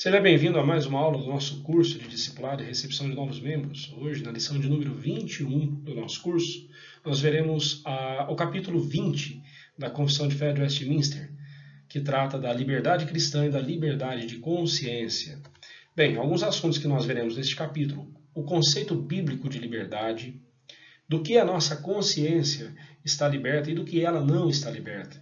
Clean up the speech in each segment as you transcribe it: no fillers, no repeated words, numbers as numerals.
Seja bem-vindo a mais uma aula do nosso curso de Discipulado e Recepção de Novos Membros. Hoje, na lição de número 21 do nosso curso, nós veremos o capítulo 20 da Confissão de Fé de Westminster, que trata da liberdade cristã e da liberdade de consciência. Bem, alguns assuntos que nós veremos neste capítulo: o conceito bíblico de liberdade, do que a nossa consciência está liberta e do que ela não está liberta,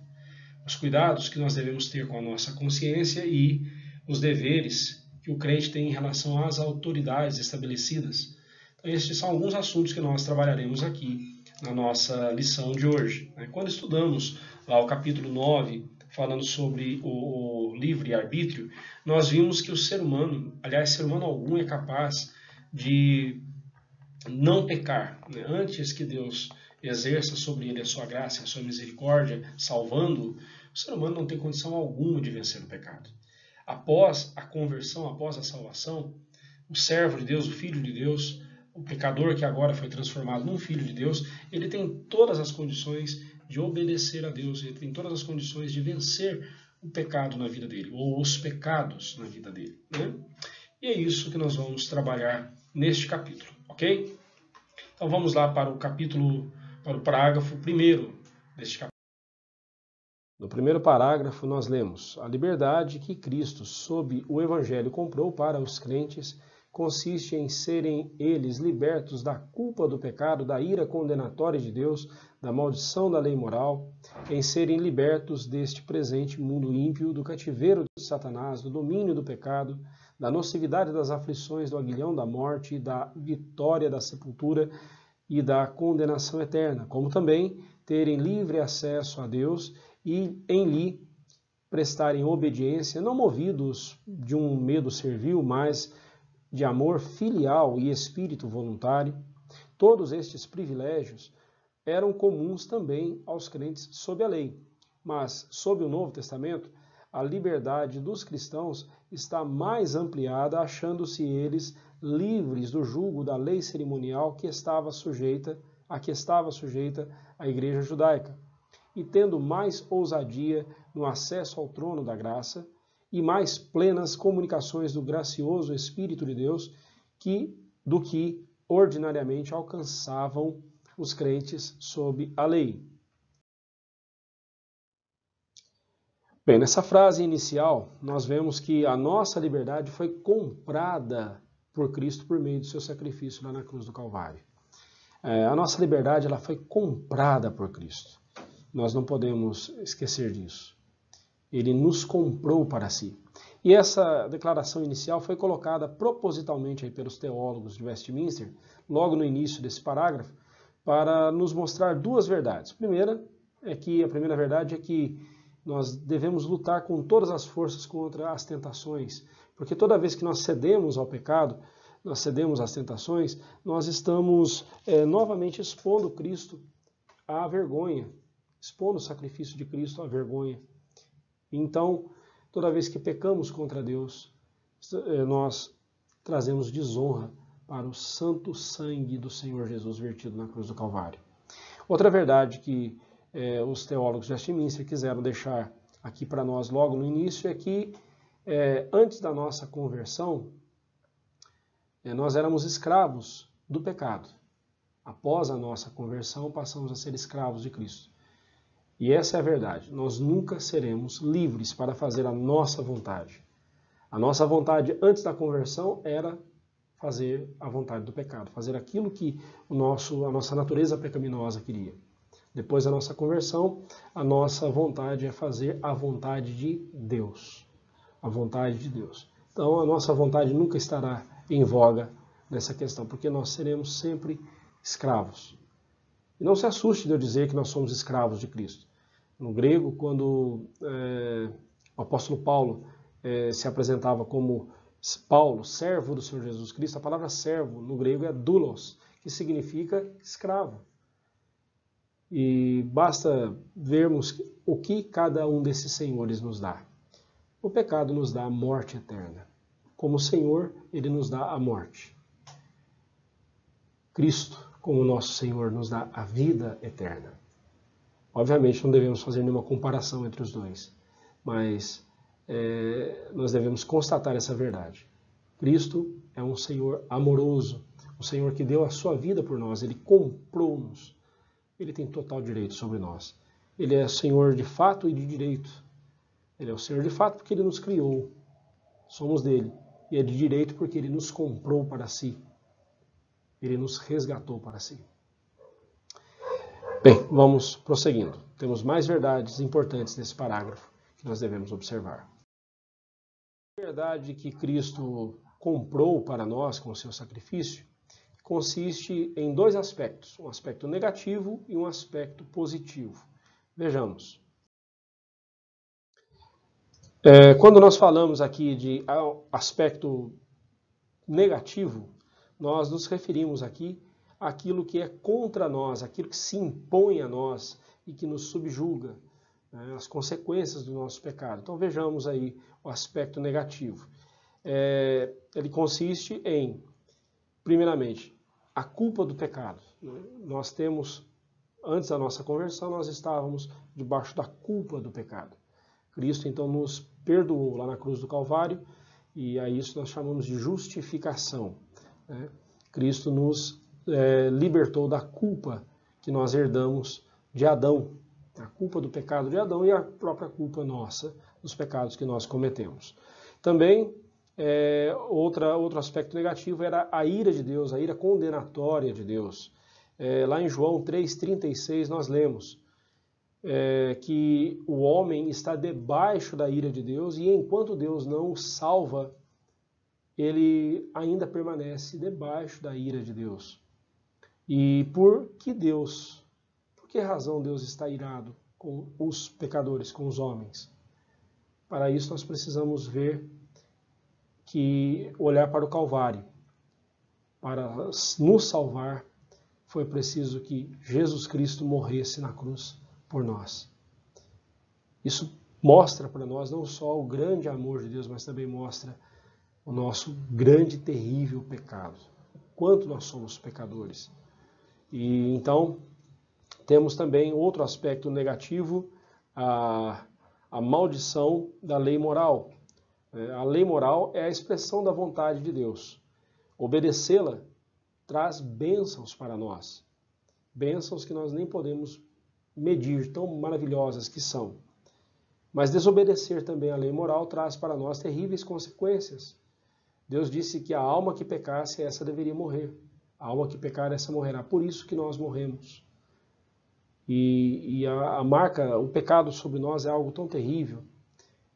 os cuidados que nós devemos ter com a nossa consciência e os deveres que o crente tem em relação às autoridades estabelecidas. Então, estes são alguns assuntos que nós trabalharemos aqui na nossa lição de hoje. Quando estudamos lá o capítulo 9, falando sobre o livre-arbítrio, nós vimos que o ser humano, aliás, ser humano algum é capaz de não pecar, antes que Deus exerça sobre ele a sua graça, a sua misericórdia, salvando-o, o ser humano não tem condição alguma de vencer o pecado. Após a conversão, após a salvação, o servo de Deus, o filho de Deus, o pecador que agora foi transformado num filho de Deus, ele tem todas as condições de obedecer a Deus, ele tem todas as condições de vencer o pecado na vida dele, ou os pecados na vida dele. E é isso que nós vamos trabalhar neste capítulo, ok? Então vamos lá para o capítulo, para o parágrafo primeiro deste capítulo. No primeiro parágrafo nós lemos: a liberdade que Cristo, sob o Evangelho, comprou para os crentes consiste em serem eles libertos da culpa do pecado, da ira condenatória de Deus, da maldição da lei moral, em serem libertos deste presente mundo ímpio, do cativeiro de Satanás, do domínio do pecado, da nocividade das aflições, do aguilhão da morte, da vitória da sepultura e da condenação eterna, como também terem livre acesso a Deus e em lhe prestarem obediência, não movidos de um medo servil, mas de amor filial e espírito voluntário. Todos estes privilégios eram comuns também aos crentes sob a lei, mas sob o Novo Testamento, a liberdade dos cristãos está mais ampliada, achando-se eles livres do jugo da lei cerimonial a que estava sujeita a Igreja judaica, e tendo mais ousadia no acesso ao trono da graça e mais plenas comunicações do gracioso Espírito de Deus do que ordinariamente alcançavam os crentes sob a lei. Bem, nessa frase inicial, nós vemos que a nossa liberdade foi comprada por Cristo por meio do seu sacrifício lá na cruz do Calvário. A nossa liberdade ela foi comprada por Cristo. Nós não podemos esquecer disso. Ele nos comprou para si. E essa declaração inicial foi colocada propositalmente aí pelos teólogos de Westminster, logo no início desse parágrafo, para nos mostrar duas verdades. A primeira verdade é que nós devemos lutar com todas as forças contra as tentações, porque toda vez que nós cedemos ao pecado, nós cedemos às tentações, nós estamos novamente expondo Cristo à vergonha, expondo o sacrifício de Cristo à vergonha. Então, toda vez que pecamos contra Deus, nós trazemos desonra para o santo sangue do Senhor Jesus vertido na cruz do Calvário. Outra verdade que os teólogos de Westminster quiseram deixar aqui para nós logo no início é que antes da nossa conversão, nós éramos escravos do pecado. Após a nossa conversão, passamos a ser escravos de Cristo. E essa é a verdade. Nós nunca seremos livres para fazer a nossa vontade. A nossa vontade antes da conversão era fazer a vontade do pecado, fazer aquilo que a nossa natureza pecaminosa queria. Depois da nossa conversão, a nossa vontade é fazer a vontade de Deus. A vontade de Deus. Então, a nossa vontade nunca estará em voga nessa questão, porque nós seremos sempre escravos. E não se assuste de eu dizer que nós somos escravos de Cristo. No grego, quando o apóstolo Paulo se apresentava como Paulo, servo do Senhor Jesus Cristo, a palavra servo no grego é doulos, que significa escravo. E basta vermos o que cada um desses senhores nos dá. O pecado nos dá a morte eterna. Como Senhor, ele nos dá a morte. Cristo, como nosso Senhor, nos dá a vida eterna. Obviamente não devemos fazer nenhuma comparação entre os dois, mas nós devemos constatar essa verdade. Cristo é um Senhor amoroso, um Senhor que deu a sua vida por nós, Ele comprou-nos, Ele tem total direito sobre nós. Ele é Senhor de fato e de direito. Ele é o Senhor de fato porque Ele nos criou, somos dele. E é de direito porque Ele nos comprou para si. Ele nos resgatou para si. Bem, vamos prosseguindo. Temos mais verdades importantes nesse parágrafo que nós devemos observar. A verdade que Cristo comprou para nós com o seu sacrifício consiste em dois aspectos, um aspecto negativo e um aspecto positivo. Vejamos. Quando nós falamos aqui de aspecto negativo, nós nos referimos aqui àquilo que é contra nós, aquilo que se impõe a nós e que nos subjuga, né, as consequências do nosso pecado. Então vejamos aí o aspecto negativo. Ele consiste em, primeiramente, a culpa do pecado. Nós temos, antes da nossa conversão, nós estávamos debaixo da culpa do pecado. Cristo, então, nos perdoou lá na cruz do Calvário, e a isso nós chamamos de justificação. Né? Cristo nos libertou da culpa que nós herdamos de Adão, a culpa do pecado de Adão e a própria culpa nossa dos pecados que nós cometemos. Também, outro aspecto negativo era a ira de Deus, a ira condenatória de Deus. Lá em João 3,36 nós lemos que o homem está debaixo da ira de Deus e enquanto Deus não o salva, ele ainda permanece debaixo da ira de Deus. E por que razão Deus está irado com os pecadores, com os homens? Para isso nós precisamos olhar para o Calvário. Para nos salvar, foi preciso que Jesus Cristo morresse na cruz por nós. Isso mostra para nós não só o grande amor de Deus, mas também mostra o nosso grande e terrível pecado. Quanto nós somos pecadores. E então, temos também outro aspecto negativo, a maldição da lei moral. A lei moral é a expressão da vontade de Deus. Obedecê-la traz bênçãos para nós. Bênçãos que nós nem podemos medir, tão maravilhosas que são. Mas desobedecer também a lei moral traz para nós terríveis consequências. Deus disse que a alma que pecasse, essa deveria morrer. A alma que pecar, essa morrerá. Por isso que nós morremos. E a marca, o pecado sobre nós é algo tão terrível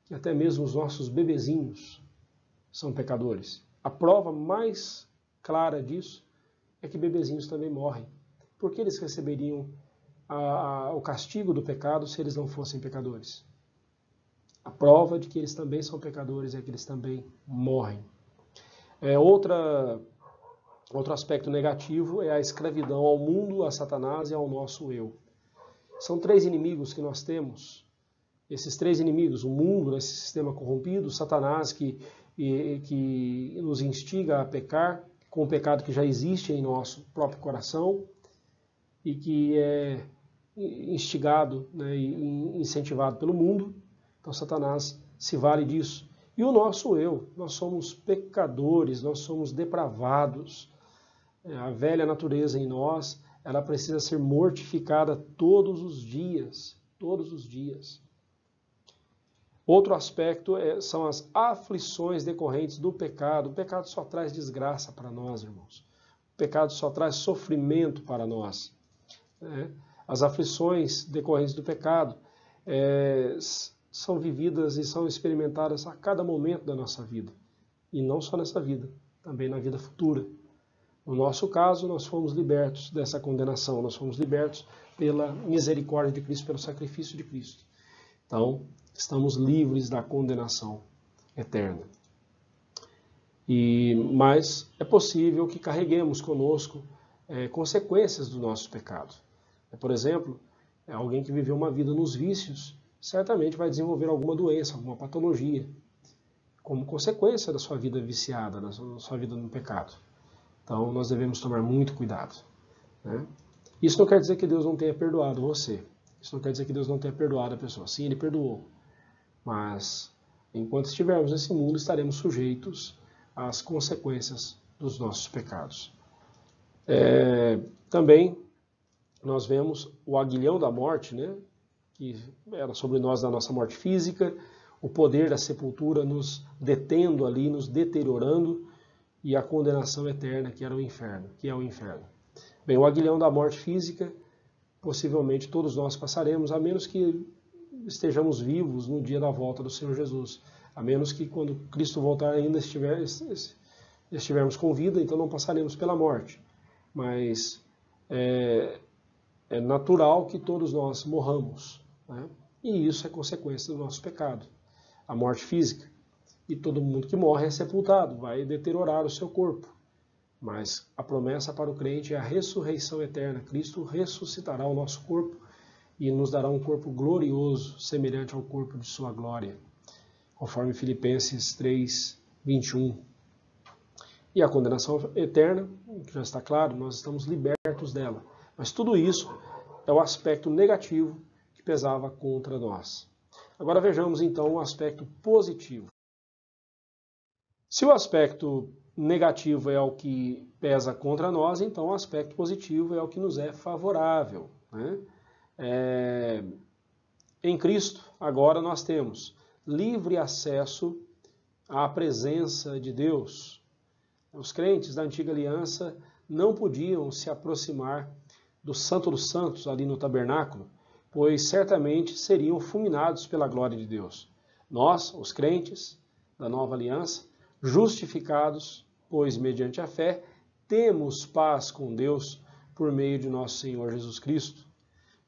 que até mesmo os nossos bebezinhos são pecadores. A prova mais clara disso é que bebezinhos também morrem. Por que eles receberiam o castigo do pecado se eles não fossem pecadores? A prova de que eles também são pecadores é que eles também morrem. Outro aspecto negativo é a escravidão ao mundo, a Satanás e ao nosso eu. São três inimigos que nós temos. Esses três inimigos, o mundo, esse sistema corrompido, Satanás que nos instiga a pecar, com o pecado que já existe em nosso próprio coração e que é instigado, né, e incentivado pelo mundo. Então Satanás se vale disso. E o nosso eu, nós somos pecadores, nós somos depravados. A velha natureza em nós, ela precisa ser mortificada todos os dias, todos os dias. Outro aspecto são as aflições decorrentes do pecado. O pecado só traz desgraça para nós, irmãos. O pecado só traz sofrimento para nós. As aflições decorrentes do pecado são vividas e são experimentadas a cada momento da nossa vida. E não só nessa vida, também na vida futura. No nosso caso, nós fomos libertos dessa condenação, nós fomos libertos pela misericórdia de Cristo, pelo sacrifício de Cristo. Então, estamos livres da condenação eterna. Mas é possível que carreguemos conosco consequências do nosso pecado. Por exemplo, alguém que viveu uma vida nos vícios, certamente vai desenvolver alguma doença, alguma patologia, como consequência da sua vida viciada, da sua vida no pecado. Então, nós devemos tomar muito cuidado. Né? Isso não quer dizer que Deus não tenha perdoado você. Isso não quer dizer que Deus não tenha perdoado a pessoa. Sim, Ele perdoou. Mas Enquanto estivermos nesse mundo, estaremos sujeitos às consequências dos nossos pecados. Também nós vemos o aguilhão da morte, né, que era sobre nós da nossa morte física, o poder da sepultura nos detendo ali, nos deteriorando, e a condenação eterna, que é o inferno. Bem, o aguilhão da morte física, possivelmente todos nós passaremos, a menos que estejamos vivos no dia da volta do Senhor Jesus. A menos que quando Cristo voltar ainda estivermos com vida, então não passaremos pela morte. Mas é natural que todos nós morramos, né? E isso é consequência do nosso pecado, a morte física. E todo mundo que morre é sepultado, vai deteriorar o seu corpo. Mas a promessa para o crente é a ressurreição eterna. Cristo ressuscitará o nosso corpo e nos dará um corpo glorioso, semelhante ao corpo de sua glória, conforme Filipenses 3, 21. E a condenação eterna, que já está claro, nós estamos libertos dela. Mas tudo isso é o aspecto negativo que pesava contra nós. Agora vejamos então o aspecto positivo. Se o aspecto negativo é o que pesa contra nós, então o aspecto positivo é o que nos é favorável, né? Em Cristo, agora nós temos livre acesso à presença de Deus. Os crentes da antiga aliança não podiam se aproximar do Santo dos Santos ali no tabernáculo, pois certamente seriam fulminados pela glória de Deus. Nós, os crentes da nova aliança, justificados, pois mediante a fé, temos paz com Deus por meio de nosso Senhor Jesus Cristo,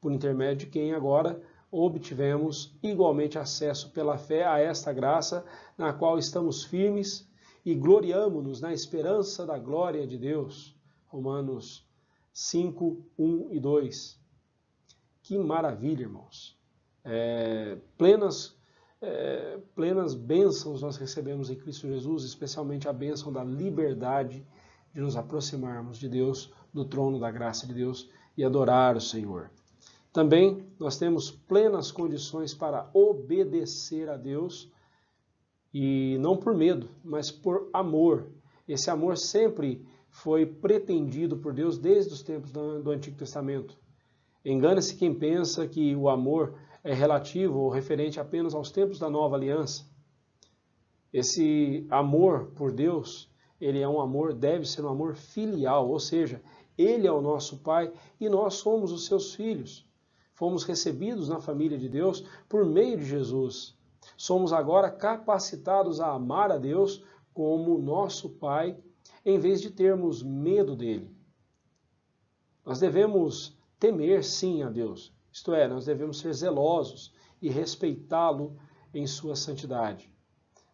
por intermédio de quem agora obtivemos igualmente acesso pela fé a esta graça, na qual estamos firmes e gloriamo-nos na esperança da glória de Deus. Romanos 5, 1 e 2. Que maravilha, irmãos! Plenas bênçãos nós recebemos em Cristo Jesus, especialmente a bênção da liberdade de nos aproximarmos de Deus, do trono da graça de Deus e adorar o Senhor. Também nós temos plenas condições para obedecer a Deus, e não por medo, mas por amor. Esse amor sempre foi pretendido por Deus desde os tempos do Antigo Testamento. Engana-se quem pensa que o amor é relativo ou referente apenas aos tempos da nova aliança. Esse amor por Deus, ele é um amor, deve ser um amor filial, ou seja, ele é o nosso Pai e nós somos os seus filhos. Fomos recebidos na família de Deus por meio de Jesus. Somos agora capacitados a amar a Deus como nosso Pai, em vez de termos medo dele. Nós devemos temer sim a Deus, isto é, nós devemos ser zelosos e respeitá-lo em sua santidade.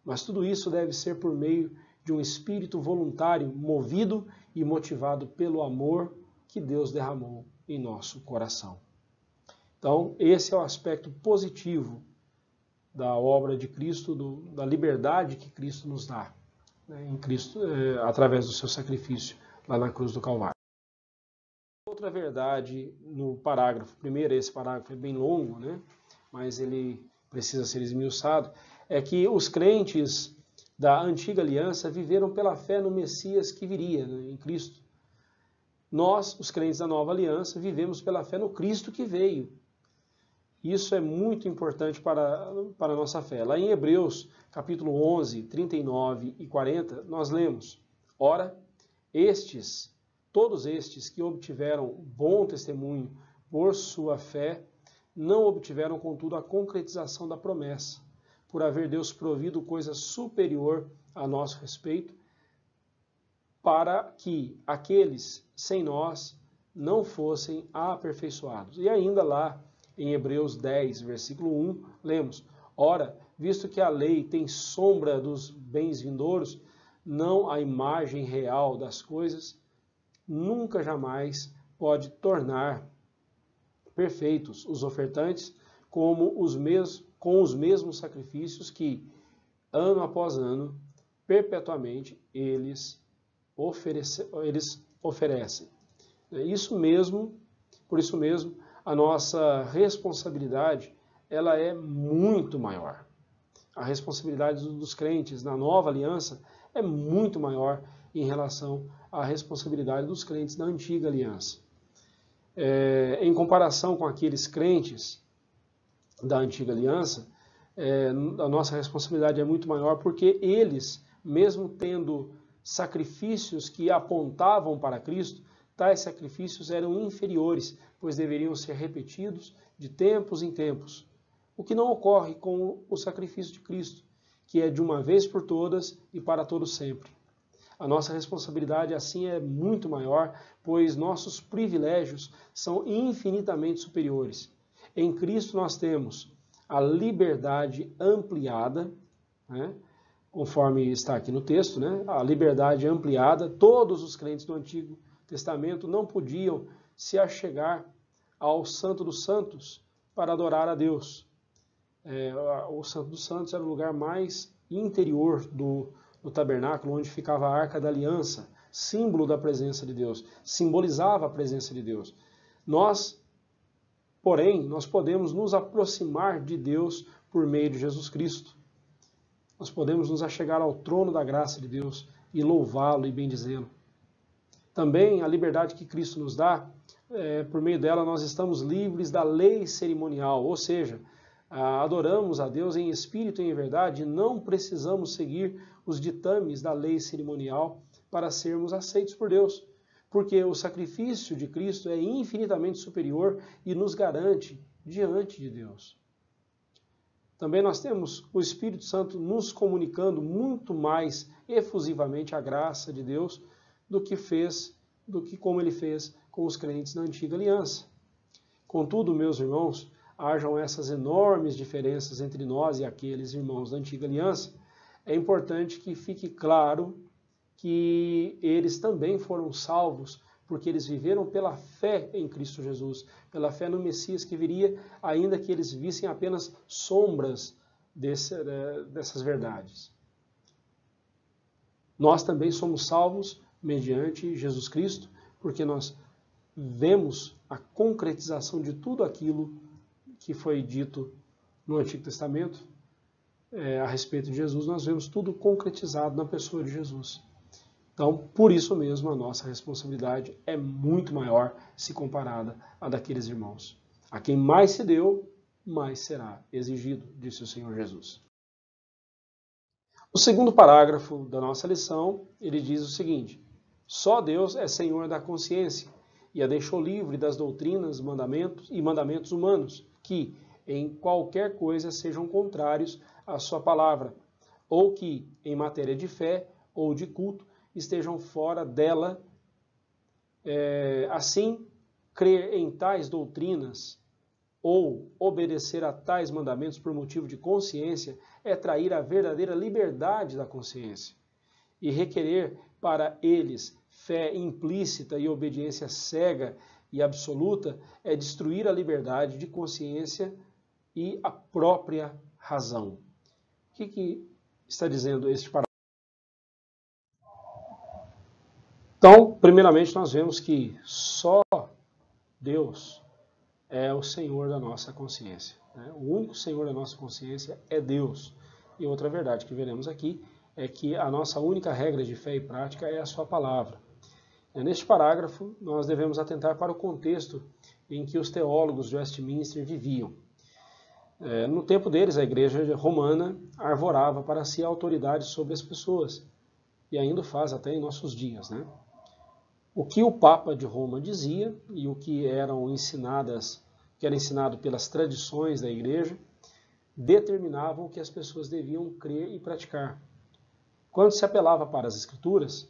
Mas tudo isso deve ser por meio de um espírito voluntário, movido e motivado pelo amor que Deus derramou em nosso coração. Então, esse é o aspecto positivo da obra de Cristo, da liberdade que Cristo nos dá, né, em Cristo, através do seu sacrifício lá na cruz do Calvário. Outra verdade no parágrafo, primeiro, esse parágrafo é bem longo, né, mas ele precisa ser esmiuçado, é que os crentes da antiga aliança viveram pela fé no Messias que viria, né, em Cristo. Nós, os crentes da nova aliança, vivemos pela fé no Cristo que veio. Isso é muito importante para a nossa fé. Lá em Hebreus, capítulo 11, 39 e 40, nós lemos: Ora, todos estes que obtiveram bom testemunho por sua fé, não obtiveram, contudo, a concretização da promessa, por haver Deus provido coisa superior a nosso respeito, para que aqueles sem nós não fossem aperfeiçoados. E ainda lá, em Hebreus 10, versículo 1, lemos: Ora, visto que a lei tem sombra dos bens vindouros, não a imagem real das coisas, nunca jamais pode tornar perfeitos os ofertantes com os mesmos sacrifícios que, ano após ano, perpetuamente eles oferecem. Por isso mesmo, a nossa responsabilidade ela é muito maior. a responsabilidade dos crentes na nova aliança é muito maior em relação à responsabilidade dos crentes da antiga aliança. Em comparação com aqueles crentes da antiga aliança, a nossa responsabilidade é muito maior porque eles, mesmo tendo sacrifícios que apontavam para Cristo, tais sacrifícios eram inferiores, pois deveriam ser repetidos de tempos em tempos. O que não ocorre com o sacrifício de Cristo, que é de uma vez por todas e para todo sempre. A nossa responsabilidade assim é muito maior, pois nossos privilégios são infinitamente superiores. Em Cristo nós temos a liberdade ampliada, né? Conforme está aqui no texto, né? A liberdade ampliada. Todos os crentes do Antigo Testamento não podiam se achegar ao Santo dos Santos para adorar a Deus. O Santo dos Santos era o lugar mais interior do tabernáculo, onde ficava a Arca da Aliança, símbolo da presença de Deus, simbolizava a presença de Deus. Porém, nós podemos nos aproximar de Deus por meio de Jesus Cristo. Nós podemos nos achegar ao trono da graça de Deus e louvá-lo e bendizê-lo. Também a liberdade que Cristo nos dá, por meio dela nós estamos livres da lei cerimonial, ou seja, adoramos a Deus em espírito e em verdade e não precisamos seguir os ditames da lei cerimonial para sermos aceitos por Deus, porque o sacrifício de Cristo é infinitamente superior e nos garante diante de Deus. Também nós temos o Espírito Santo nos comunicando muito mais efusivamente a graça de Deus do que como ele fez com os crentes da antiga aliança. Contudo, meus irmãos, hajam essas enormes diferenças entre nós e aqueles irmãos da antiga aliança, é importante que fique claro que eles também foram salvos porque eles viveram pela fé em Cristo Jesus, pela fé no Messias que viria, ainda que eles vissem apenas sombras dessas verdades. Nós também somos salvos mediante Jesus Cristo, porque nós vemos a concretização de tudo aquilo que foi dito no Antigo Testamento a respeito de Jesus, nós vemos tudo concretizado na pessoa de Jesus. Então, por isso mesmo, a nossa responsabilidade é muito maior se comparada à daqueles irmãos. A quem mais se deu, mais será exigido, disse o Senhor Jesus. O segundo parágrafo da nossa lição, ele diz o seguinte: só Deus é Senhor da consciência e a deixou livre das doutrinas, mandamentos humanos, que, em qualquer coisa, sejam contrários à sua palavra, ou que, em matéria de fé ou de culto, estejam fora dela. Assim, crer em tais doutrinas ou obedecer a tais mandamentos por motivo de consciência é trair a verdadeira liberdade da consciência. E requerer para eles fé implícita e obediência cega e absoluta é destruir a liberdade de consciência e a própria razão. O que está dizendo este parágrafo? Então, primeiramente, nós vemos que só Deus é o Senhor da nossa consciência. O único Senhor da nossa consciência é Deus. E outra verdade que veremos aqui é que a nossa única regra de fé e prática é a sua palavra. Neste parágrafo, nós devemos atentar para o contexto em que os teólogos de Westminster viviam. No tempo deles, a igreja romana arvorava para si a autoridade sobre as pessoas, e ainda faz até em nossos dias, né? O que o Papa de Roma dizia e o que era ensinado pelas tradições da igreja, determinavam o que as pessoas deviam crer e praticar. Quando se apelava para as Escrituras,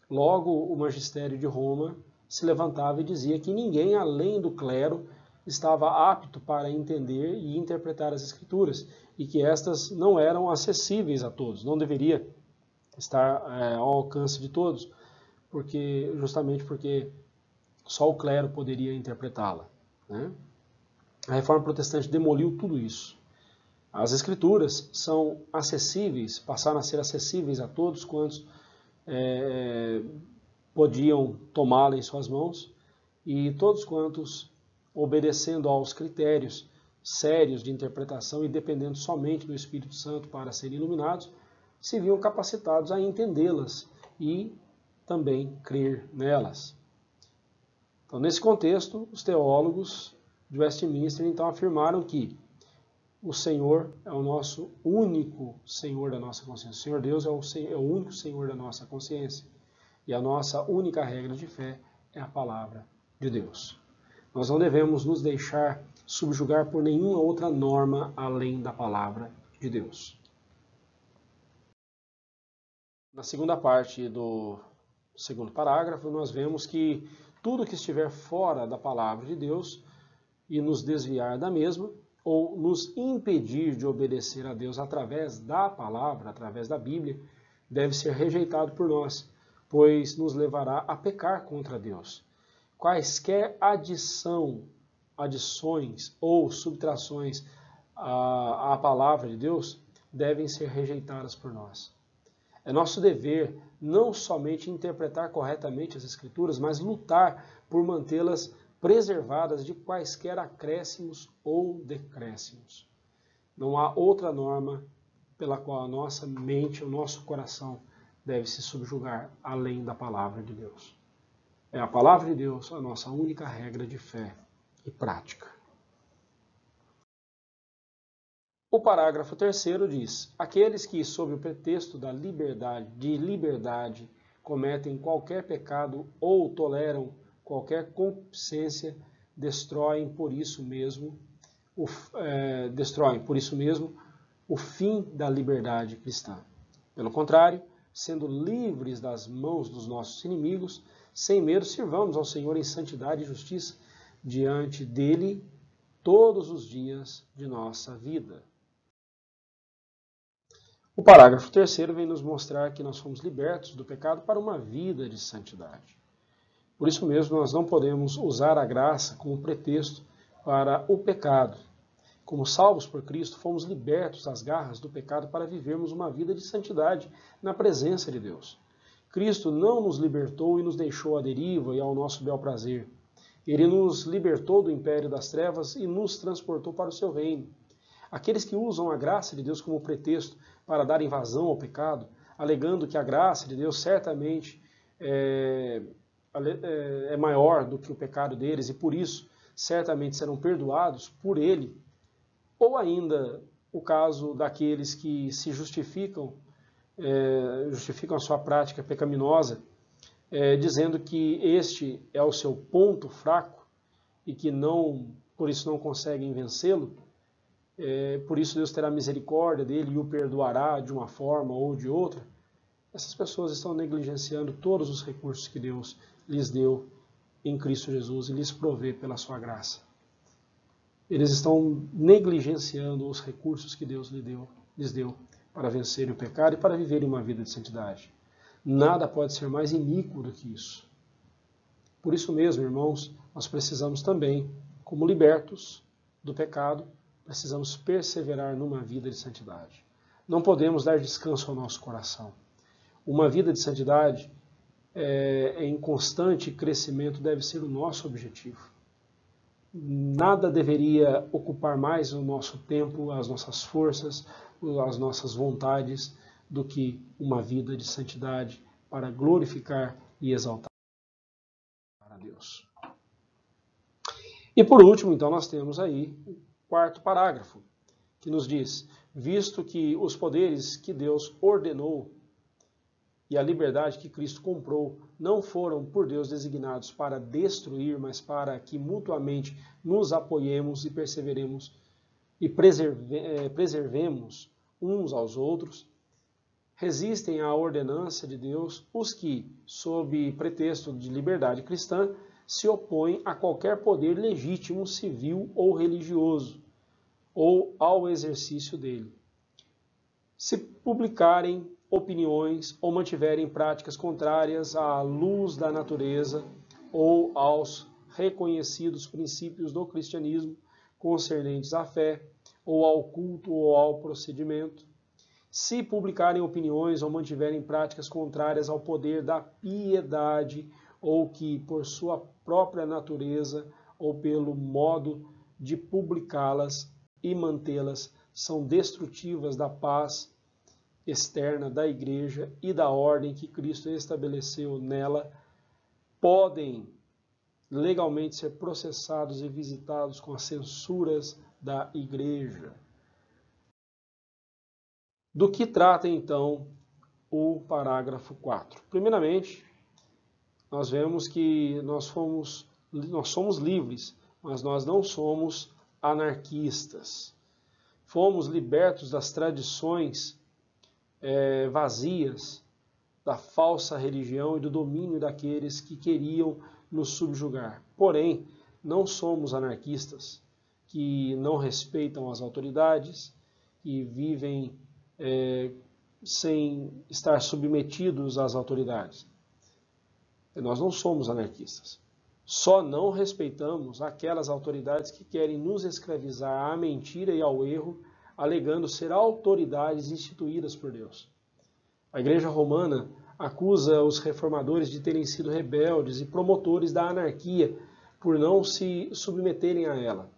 logo o magistério de Roma se levantava e dizia que ninguém além do clero estava apto para entender e interpretar as Escrituras e que estas não eram acessíveis a todos, não deveria estar ao alcance de todos, justamente porque só o clero poderia interpretá-la, né? A Reforma Protestante demoliu tudo isso. As Escrituras são acessíveis, passaram a ser acessíveis a todos quantos podiam tomá-la em suas mãos, e todos quantos, obedecendo aos critérios sérios de interpretação e dependendo somente do Espírito Santo para serem iluminados, se viam capacitados a entendê-las e também crer nelas. Então, nesse contexto, os teólogos de Westminster então afirmaram que o Senhor é o nosso único Senhor da nossa consciência. O Senhor Deus é o único Senhor da nossa consciência. E a nossa única regra de fé é a palavra de Deus. Nós não devemos nos deixar subjugar por nenhuma outra norma além da palavra de Deus. Na segunda parte do segundo parágrafo, nós vemos que tudo que estiver fora da palavra de Deus e nos desviar da mesma, ou nos impedir de obedecer a Deus através da palavra, através da Bíblia, deve ser rejeitado por nós, pois nos levará a pecar contra Deus. Quaisquer adições ou subtrações à palavra de Deus devem ser rejeitadas por nós. É nosso dever não somente interpretar corretamente as Escrituras, mas lutar por mantê-las preservadas de quaisquer acréscimos ou decréscimos. Não há outra norma pela qual a nossa mente, o nosso coração deve se subjugar além da palavra de Deus. É a palavra de Deus a nossa única regra de fé e prática. O parágrafo 3º diz: aqueles que, sob o pretexto de liberdade, cometem qualquer pecado ou toleram qualquer concupiscência, destroem por isso mesmo o fim da liberdade cristã. Pelo contrário, sendo livres das mãos dos nossos inimigos, sem medo sirvamos ao Senhor em santidade e justiça diante dele todos os dias de nossa vida. O parágrafo 3º vem nos mostrar que nós fomos libertos do pecado para uma vida de santidade. Por isso mesmo, nós não podemos usar a graça como pretexto para o pecado. Como salvos por Cristo, fomos libertos das garras do pecado para vivermos uma vida de santidade na presença de Deus. Cristo não nos libertou e nos deixou à deriva e ao nosso bel prazer. Ele nos libertou do império das trevas e nos transportou para o seu reino. Aqueles que usam a graça de Deus como pretexto para dar invasão ao pecado, alegando que a graça de Deus certamente é maior do que o pecado deles e por isso certamente serão perdoados por ele, ou ainda o caso daqueles que se justificam a sua prática pecaminosa, dizendo que este é o seu ponto fraco e que por isso não conseguem vencê-lo, por isso Deus terá misericórdia dele e o perdoará de uma forma ou de outra. Essas pessoas estão negligenciando todos os recursos que Deus lhes deu em Cristo Jesus e lhes provê pela sua graça. Eles estão negligenciando os recursos que Deus lhes deu para vencerem o pecado e para viverem uma vida de santidade. Nada pode ser mais iníquo do que isso. Por isso mesmo, irmãos, nós precisamos também, como libertos do pecado, precisamos perseverar numa vida de santidade. Não podemos dar descanso ao nosso coração. Uma vida de santidade em constante crescimento deve ser o nosso objetivo. Nada deveria ocupar mais o nosso tempo, as nossas forças, as nossas vontades, do que uma vida de santidade para glorificar e exaltar a Deus. E por último, então, nós temos aí o 4º parágrafo, que nos diz: visto que os poderes que Deus ordenou e a liberdade que Cristo comprou não foram por Deus designados para destruir, mas para que mutuamente nos apoiemos e perseveremos e preservemos uns aos outros, resistem à ordenança de Deus os que, sob pretexto de liberdade cristã, se opõem a qualquer poder legítimo, civil ou religioso, ou ao exercício dele. Se publicarem opiniões ou mantiverem práticas contrárias à luz da natureza ou aos reconhecidos princípios do cristianismo concernentes à fé, ou ao culto ou ao procedimento, se publicarem opiniões ou mantiverem práticas contrárias ao poder da piedade, ou que, por sua própria natureza ou pelo modo de publicá-las, e mantê-las são destrutivas da paz externa da igreja e da ordem que Cristo estabeleceu nela, podem legalmente ser processados e visitados com as censuras da igreja. Do que trata então o parágrafo 4? Primeiramente, nós vemos que nós somos livres, mas nós não somos anarquistas. Fomos libertos das tradições vazias da falsa religião e do domínio daqueles que queriam nos subjugar. Porém, não somos anarquistas que não respeitam as autoridades, que vivem sem estar submetidos às autoridades. Nós não somos anarquistas. Só não respeitamos aquelas autoridades que querem nos escravizar à mentira e ao erro, alegando ser autoridades instituídas por Deus. A Igreja Romana acusa os reformadores de terem sido rebeldes e promotores da anarquia por não se submeterem a ela.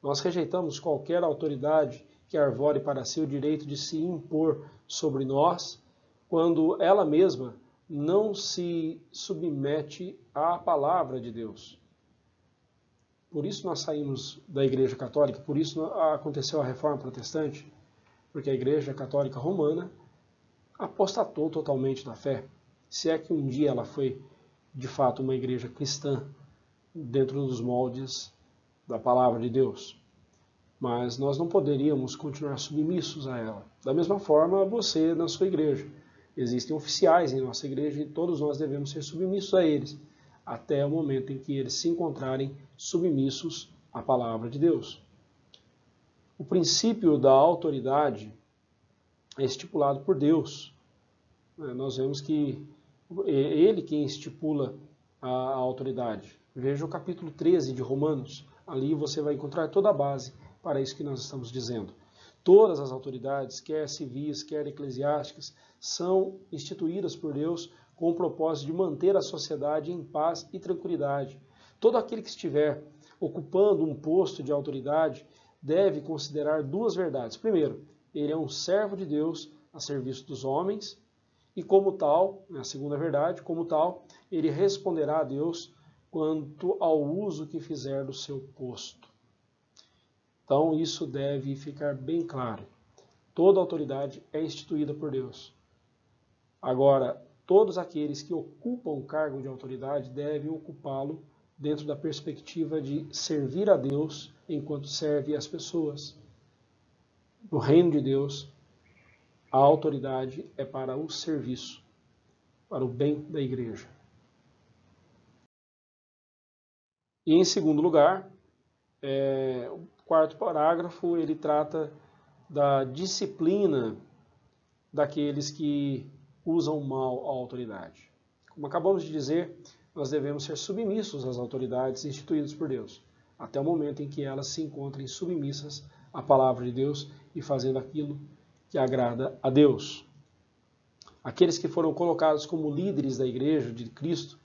Nós rejeitamos qualquer autoridade que arvore para si o direito de se impor sobre nós, quando ela mesma não se submete à palavra de Deus. Por isso nós saímos da Igreja Católica, por isso aconteceu a Reforma Protestante, porque a Igreja Católica Romana apostatou totalmente da fé, se é que um dia ela foi de fato uma igreja cristã dentro dos moldes da palavra de Deus. Mas nós não poderíamos continuar submissos a ela. Da mesma forma, você na sua igreja. Existem oficiais em nossa igreja e todos nós devemos ser submissos a eles, até o momento em que eles se encontrarem submissos à palavra de Deus. O princípio da autoridade é estipulado por Deus. Nós vemos que é Ele quem estipula a autoridade. Veja o capítulo 13 de Romanos. Ali você vai encontrar toda a base para isso que nós estamos dizendo. Todas as autoridades, quer civis, quer eclesiásticas, são instituídas por Deus com o propósito de manter a sociedade em paz e tranquilidade. Todo aquele que estiver ocupando um posto de autoridade deve considerar duas verdades. Primeiro, ele é um servo de Deus a serviço dos homens e como tal, a segunda verdade, como tal, ele responderá a Deus quanto ao uso que fizer do seu posto. Então isso deve ficar bem claro. Toda autoridade é instituída por Deus. Agora, todos aqueles que ocupam o cargo de autoridade devem ocupá-lo dentro da perspectiva de servir a Deus enquanto serve as pessoas. No reino de Deus, a autoridade é para o serviço, para o bem da igreja. E em segundo lugar, o quarto parágrafo, ele trata da disciplina daqueles que usam mal a autoridade. Como acabamos de dizer, nós devemos ser submissos às autoridades instituídas por Deus, até o momento em que elas se encontrem submissas à palavra de Deus e fazendo aquilo que agrada a Deus. Aqueles que foram colocados como líderes da igreja de Cristo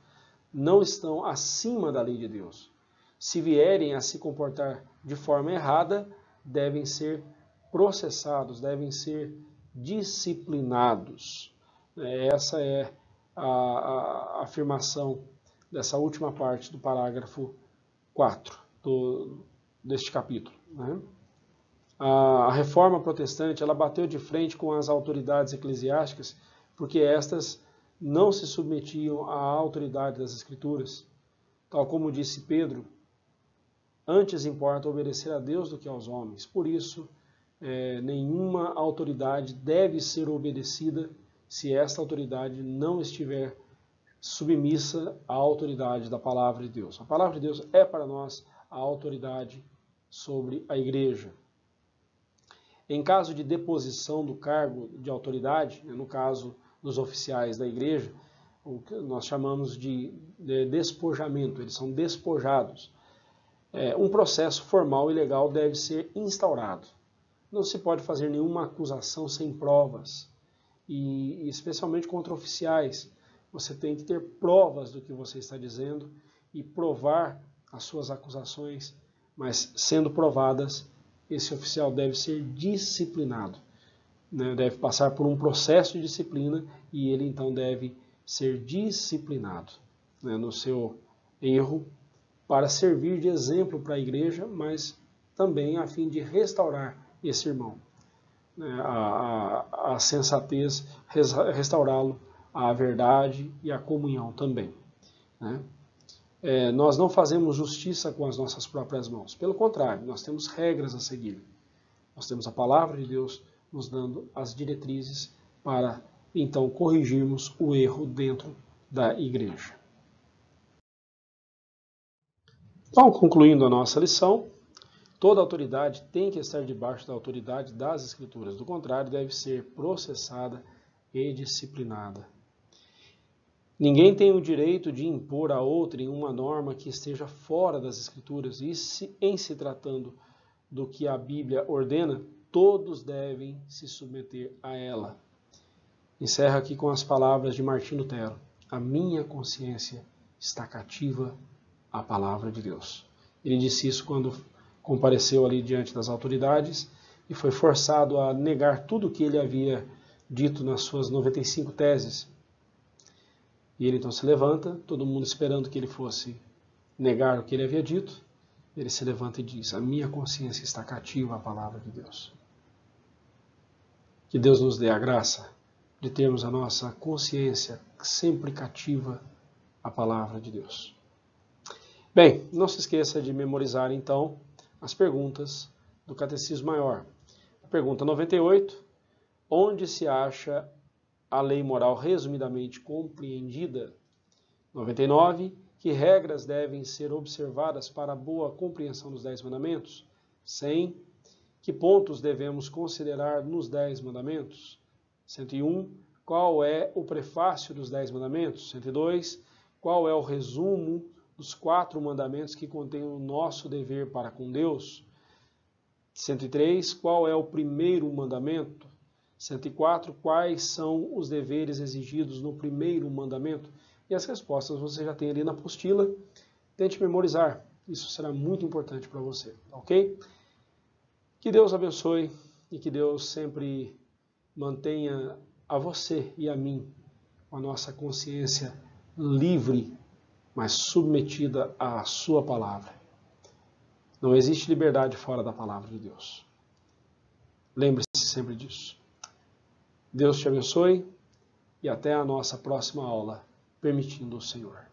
não estão acima da lei de Deus. Se vierem a se comportar de forma errada, devem ser processados, devem ser disciplinados. Essa é a afirmação dessa última parte do parágrafo 4 deste capítulo. A Reforma Protestante ela bateu de frente com as autoridades eclesiásticas porque estas não se submetiam à autoridade das Escrituras. Tal como disse Pedro, antes importa obedecer a Deus do que aos homens. Por isso, nenhuma autoridade deve ser obedecida se esta autoridade não estiver submissa à autoridade da palavra de Deus. A palavra de Deus é para nós a autoridade sobre a igreja. Em caso de deposição do cargo de autoridade, no caso dos oficiais da igreja, o que nós chamamos de despojamento, eles são despojados. Um processo formal e legal deve ser instaurado. Não se pode fazer nenhuma acusação sem provas, e especialmente contra oficiais. Você tem que ter provas do que você está dizendo e provar as suas acusações, mas sendo provadas esse oficial deve ser disciplinado, né? Deve passar por um processo de disciplina e ele então deve ser disciplinado, né, no seu erro, para servir de exemplo para a igreja, mas também a fim de restaurar esse irmão, né, a sensatez, restaurá-lo à verdade e à comunhão também, né? Nós não fazemos justiça com as nossas próprias mãos. Pelo contrário, nós temos regras a seguir. Nós temos a palavra de Deus nos dando as diretrizes para, então, corrigirmos o erro dentro da igreja. Então, concluindo a nossa lição, toda autoridade tem que estar debaixo da autoridade das Escrituras. Do contrário, deve ser processada e disciplinada. Ninguém tem o direito de impor a outrem uma norma que esteja fora das Escrituras, e em se tratando do que a Bíblia ordena, todos devem se submeter a ela. Encerro aqui com as palavras de Martim Lutero: a minha consciência está cativa à palavra de Deus. Ele disse isso quando compareceu ali diante das autoridades e foi forçado a negar tudo o que ele havia dito nas suas 95 teses. E ele então se levanta, todo mundo esperando que ele fosse negar o que ele havia dito. Ele se levanta e diz: a minha consciência está cativa à palavra de Deus. Que Deus nos dê a graça de termos a nossa consciência sempre cativa à palavra de Deus. Bem, não se esqueça de memorizar então as perguntas do Catecismo Maior. A pergunta 98, onde se acha a lei moral resumidamente compreendida? 99, que regras devem ser observadas para a boa compreensão dos 10 mandamentos? 100, que pontos devemos considerar nos 10 mandamentos? 101, qual é o prefácio dos 10 mandamentos? 102, qual é o resumo dos 4 mandamentos que contêm o nosso dever para com Deus? 103, qual é o primeiro mandamento? 104, quais são os deveres exigidos no primeiro mandamento? E as respostas você já tem ali na apostila. Tente memorizar, isso será muito importante para você, ok? Que Deus abençoe e que Deus sempre mantenha a você e a mim com a nossa consciência livre, mas submetida à sua palavra. Não existe liberdade fora da palavra de Deus. Lembre-se sempre disso. Deus te abençoe e até a nossa próxima aula, permitindo o Senhor.